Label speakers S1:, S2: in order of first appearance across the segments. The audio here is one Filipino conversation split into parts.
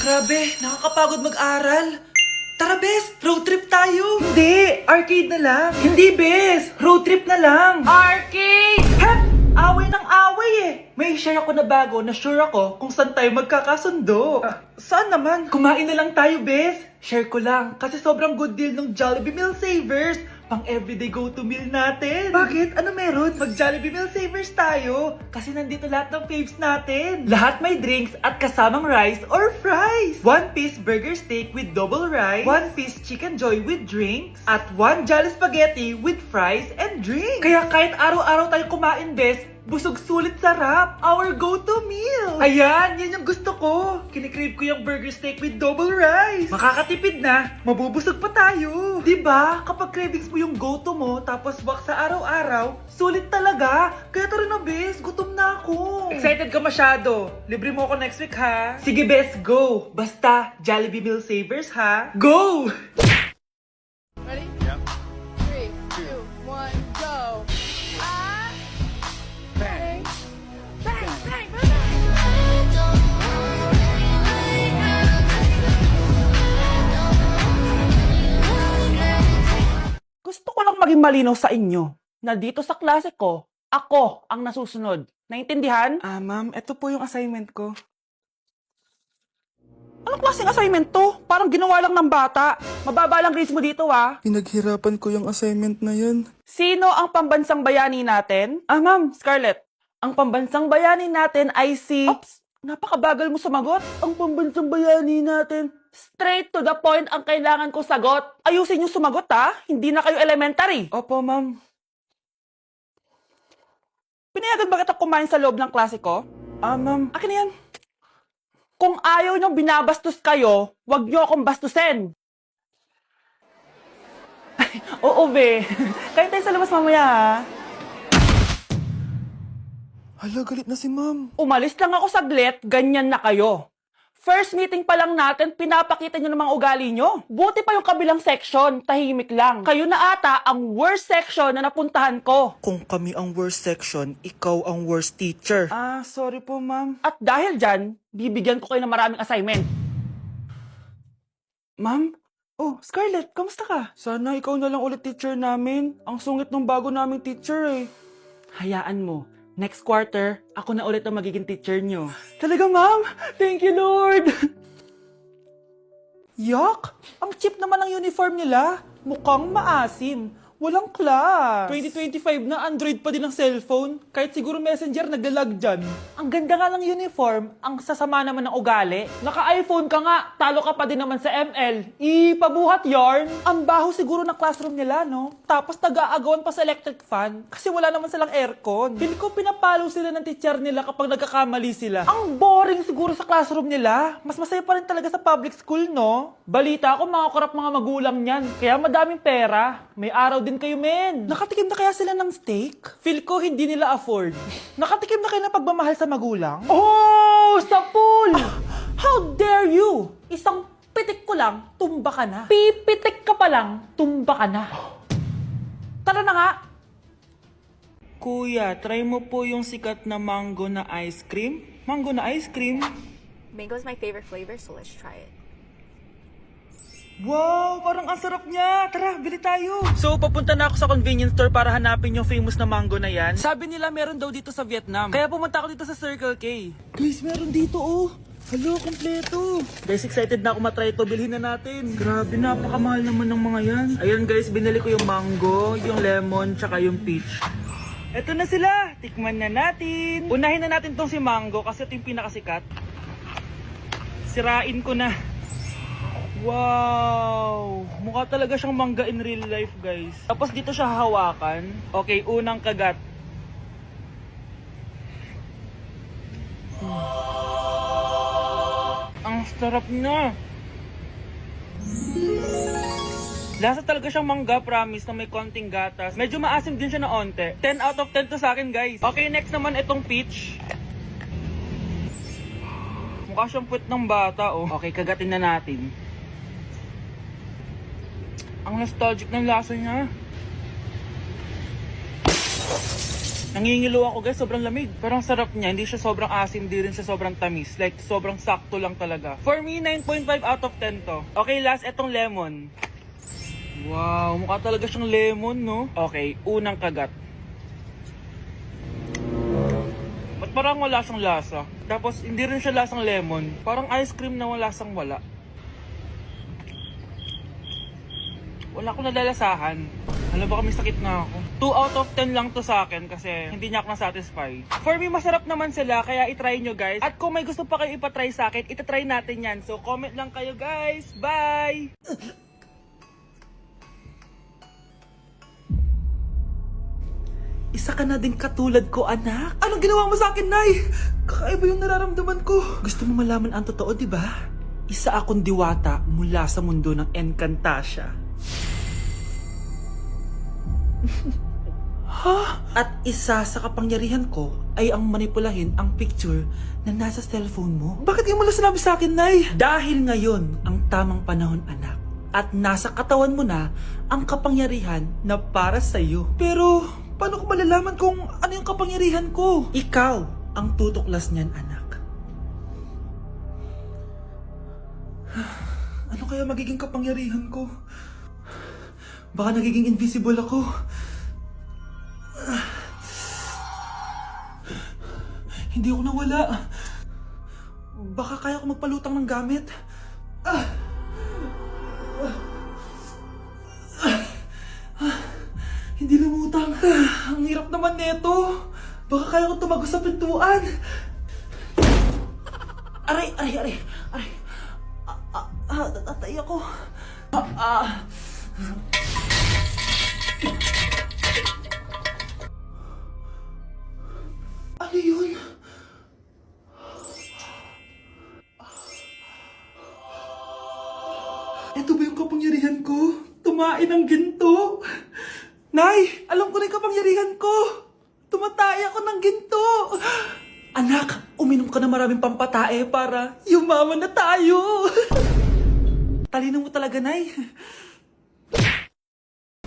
S1: Grabe, nakakapagod mag-aral. Tara, Bes, road trip tayo. Hindi, arcade na lang. Hindi, Bes, road trip na lang. Arcade! Hep! Away ng away eh. May share ako na bago na sure ako kung saan tayo magkakasundo. Saan naman? Kumain na lang tayo, Bes. Share ko lang kasi sobrang good deal ng Jollibee Meal Savers. Pang everyday go-to meal natin. Bakit? Ano meron? Mag-Jollibee Meal Savers tayo. Kasi nandito lahat ng faves natin. Lahat may drinks at kasamang rice or fries. 1-piece burger steak with double rice. 1-piece chicken joy with drinks. At 1 Jolly Spaghetti with fries and drinks. Kaya kahit araw-araw tayo kumain, Bes, busog sulit sarap. Our go-to meal. Ayan, yan yung gusto ko. Kinikrave ko yung burger steak with double rice. Makakatipid na, mabubusog pa tayo. Diba? Kapag cravings mo yung go-to mo, tapos wak sa araw-araw, sulit talaga. Kaya tara na, Bes, gutom na ako. Excited ka masyado. Libre mo ako next week, ha? Sige, Bes, go. Basta, Jollibee Meal Savers, ha? Go!
S2: Ready?
S3: Yep.
S2: 3, 2, 1, go! Ah!
S3: Bang.
S2: Bang! Bang! Bang!
S4: Gusto ko lang maging malinaw sa inyo na dito sa klase ko, ako ang nasusunod. Naintindihan?
S1: Ma'am, ito po yung assignment ko.
S4: Anong klaseng assignment to? Parang ginawa lang ng bata. Mababa lang grades mo dito, ah.
S1: Pinaghirapan ko yung assignment na yun.
S4: Sino ang pambansang bayani natin? Ma'am, Scarlett. Ang pambansang bayani natin ay si... Ops! Napakabagal mo sumagot. Ang pambansang bayani natin. Straight to the point ang kailangan ko sagot. Ayusin yung sumagot, ha? Hindi na kayo elementary.
S1: Opo, ma'am.
S4: Pinayagan ba kita kumain sa loob ng klase ko?
S1: Ma'am.
S4: Akin na yan. Kung ayaw niyong binabastos kayo, wag niyo akong bastusin. Ay, oo, be. Kain tayo sa labas mamaya, ha?
S1: Hala, galit na si ma'am.
S4: Umalis lang ako saglit, ganyan na kayo. First meeting pa lang natin, pinapakita niyo ng mga ugali niyo. Buti pa yung kabilang section, tahimik lang. Kayo na ata ang worst section na napuntahan ko.
S1: Kung kami ang worst section, ikaw ang worst teacher. Sorry po, ma'am.
S4: At dahil dyan, bibigyan ko kayo ng maraming assignment.
S1: Ma'am? Oh, Scarlett, kamusta ka? Sana ikaw na lang ulit teacher namin. Ang sungit ng bago naming teacher eh.
S4: Hayaan mo. Next quarter, ako na ulit ang magiging teacher nyo.
S1: Talaga, ma'am? Thank you, Lord!
S4: Yuck! Ang cheap naman ng uniform nila. Mukhang maasim. Walang class.
S1: 2025 na Android pa din ang cellphone. Kahit siguro Messenger naglalag dyan.
S4: Ang ganda nga ng uniform, ang sasama naman ng ugali. Naka-iPhone ka nga, talo ka pa din naman sa ML. Ipabuhat yarn. Ang baho siguro ng classroom nila, no? Tapos nag-aagawan pa sa electric fan kasi wala naman silang aircon. Feel ko pinapalo sila ng teacher nila kapag nagkakamali sila. Ang boring siguro sa classroom nila. Mas masaya pa rin talaga sa public school, no? Balita ko, mga korap mga magulang niyan. Kaya madaming pera. May araw din kayo, men. Nakatikim na kaya sila ng steak? Feel ko hindi nila afford. Nakatikim na kayo ng pagmamahal sa magulang? Oh! Sa pool! How dare you! Isang pitik ko lang, tumba ka na. Pipitik ka pa lang, tumba ka na. Tara na nga!
S1: Kuya, try mo po yung sikat na mango na ice cream. Mango na ice cream?
S5: Mango is my favorite flavor, so let's try it.
S1: Wow, parang ang sarap niya. Tara, bili tayo. So, papunta na ako sa convenience store para hanapin yung famous na mango na yan. Sabi nila meron daw dito sa Vietnam. Kaya pumunta ako dito sa Circle K. Guys, meron dito oh. Hello, kompleto. Guys, excited na ako matry ito. Bilhin na natin. Grabe, napakamahal naman ng mga yan. Ayun guys, binili ko yung mango, yung lemon, tsaka yung peach. Eto na sila. Tikman na natin. Unahin na natin tong si mango kasi ito yung pinakasikat. Sirain ko na. Wow! Mukha talaga siyang mangga in real life, guys. Tapos dito siya hahawakan. Okay, unang kagat. Ang sarap niya! Lasa talaga siyang mangga, promise, na may konting gatas. Medyo maasim din siya na onte. 10 out of 10 to sa akin, guys. Okay, next naman itong peach. Mukha siyang puwet ng bata, oh. Okay, kagatin na natin. Ang nostalgic ng lasa niya.
S4: Nangingilo ako guys, sobrang lamig. Parang sarap niya, hindi siya sobrang asim, hindi rin siya sobrang tamis. Like, sobrang sakto lang talaga. For me, 9.5 out of 10 to. Okay, last, etong lemon. Wow, mukha talaga siyang lemon, no? Okay, unang kagat. Ba't parang wala siyang lasa? Tapos, hindi rin siya lasang lemon. Parang ice cream na wala lasang wala. Wala akong nadalasahan. Alam ba kami sakit na ako. 2 out of 10 lang to sa akin kasi hindi niya ako na-satisfy. For me, masarap naman sila kaya itry nyo guys. At kung may gusto pa kayo ipatry sa akin, itatry natin yan. So comment lang kayo guys. Bye!
S1: Isa ka na din katulad ko, anak. Anong ginawa mo sa akin, Nay? Kakaiba yung nararamdaman ko. Gusto mo malaman ang totoo, di ba? Isa akong diwata mula sa mundo ng Encantasia. Ha? At isa sa kapangyarihan ko ay ang manipulahin ang picture na nasa cellphone mo. Bakit di mo lang sinabi sa akin, Nay? Dahil ngayon ang tamang panahon, anak. At nasa katawan mo na ang kapangyarihan na para sa'yo. Pero, paano ko malalaman kung ano yung kapangyarihan ko? Ikaw ang tutuklas niyan, anak. Ano kaya magiging kapangyarihan ko? Baka nagiging invisible ako. Hindi ako nawala. Baka kaya ko magpalutang ng gamit. Hindi lumutang. Ang hirap naman nito. Baka kaya ko tumagos sa pintuan. Aray, aray, aray. Aray. Natatay ako. Ano yun? Ito ba yung kapangyarihan ko? Tumain ng ginto? Nay, alam ko na yung kapangyarihan ko. Tumatay ako ng ginto. Anak, uminom ka na maraming pampatae para yumaman na tayo. Talino mo talaga, Nay.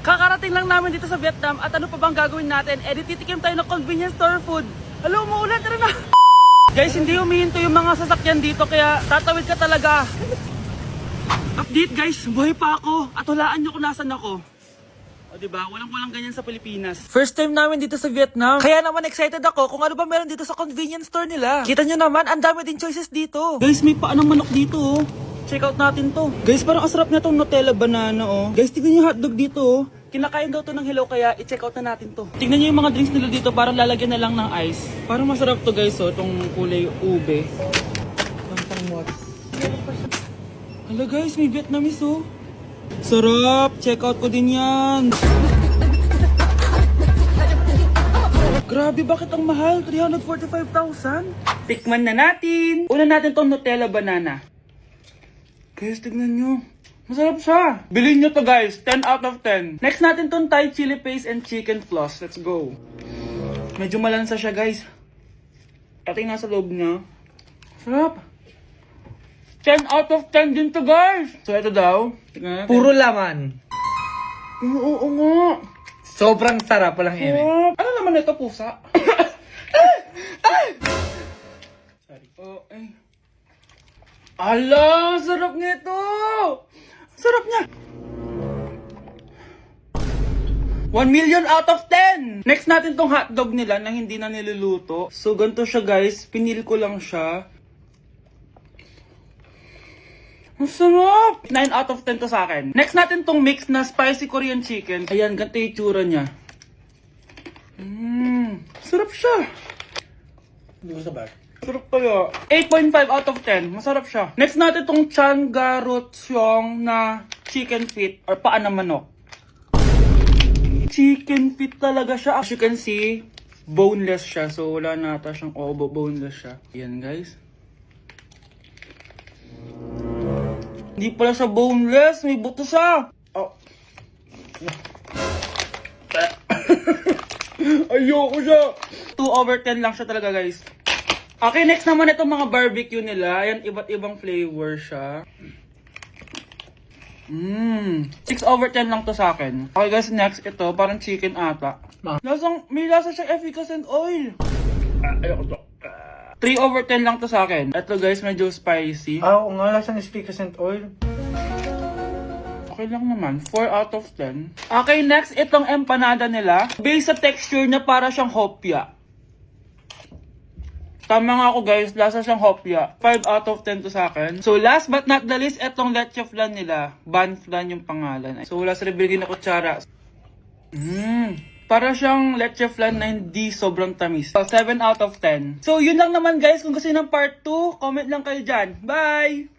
S4: Kakarating lang namin dito sa Vietnam at ano pa bang gagawin natin? Titikim tayo ng convenience store food. Hello, umuulan, tara na! Guys, hindi humihinto yung mga sasakyan dito kaya tatawid ka talaga. Update guys, buhay pa ako at hulaan nyo kung nasan ako. O diba, walang ganyan sa Pilipinas. First time namin dito sa Vietnam. Kaya naman excited ako kung ano ba meron dito sa convenience store nila. Kita nyo naman, ang dami din choices dito. Guys, may paanong manok dito oh. Check out natin to. Guys, parang asarap na tong Nutella banana oh. Guys, tignan nyo hotdog dito oh. Kinakain daw to ng hello kaya i-check out na natin to. Tignan nyo yung mga drinks nila dito, parang lalagyan na lang ng ice. Parang masarap to guys oh, tong kulay ube. Hala guys, may Vietnamese oh. Sarap! Check out ko din yan. Grabe, bakit ang mahal? 345,000? Tikman na natin. Una natin tong Nutella banana. Guys, tignan nyo. Masarap siya. Bilhin nyo to guys. 10 out of 10. Next natin tong Thai chili paste and chicken floss. Let's go. Medyo malansa siya guys. Pati nasa loob niya. Sarap. 10 out of 10 din to guys. So ito daw. Tignan natin.
S3: Puro laman.
S4: Oo nga.
S3: Sobrang sarap, walang eme.
S4: Sarap. Ano naman ito, pusa? Sorry. Oh, ay. Ala, sarap nito! Sarap niya! 1 million out of 10! Next natin tong hotdog nila na hindi na niluluto. So, ganito siya guys. Pinil ko lang siya. Ang sarap! 9 out of 10 to sa akin. Next natin tong mix na spicy Korean chicken. Ayan, ganito yung tsura niya. Sarap siya.
S3: Hindi ko sabay.
S4: Sarap kaya. 8.5 out of 10. Masarap siya. Next natin tong Changarotyong na chicken feet or paa ng manok. Chicken feet talaga siya. As you can see, boneless siya. So, wala na ata siyang obo. Boneless siya. Yan, guys. Hindi pala siya boneless. May buto siya. Oh. Ayoko siya. 2 over 10 lang siya talaga, guys. Okay, next naman itong mga barbecue nila. Ayan, iba't ibang flavor siya.
S1: 6/10 lang to sa akin. Okay guys, next ito, parang chicken ata. May lasa siyang efficacy oil.
S3: Ayoko to.
S1: 3/10 lang to sa akin. Ito guys, medyo spicy.
S3: Oo nga, lasang speakers oil.
S1: Okay lang naman. 4 out of 10. Okay, next, itong empanada nila. Based sa texture na para siyang hopya. Tama nga ako guys, lasa siyang hopya. 5 out of 10 to sa akin. So last but not the least, itong leche flan nila. Ban flan yung pangalan. So wala sa binigay na kutsara. Para siyang leche flan na hindi sobrang tamis. So 7 out of 10. So yun lang naman guys. Kung gusto nyo ng part 2, comment lang kayo dyan. Bye!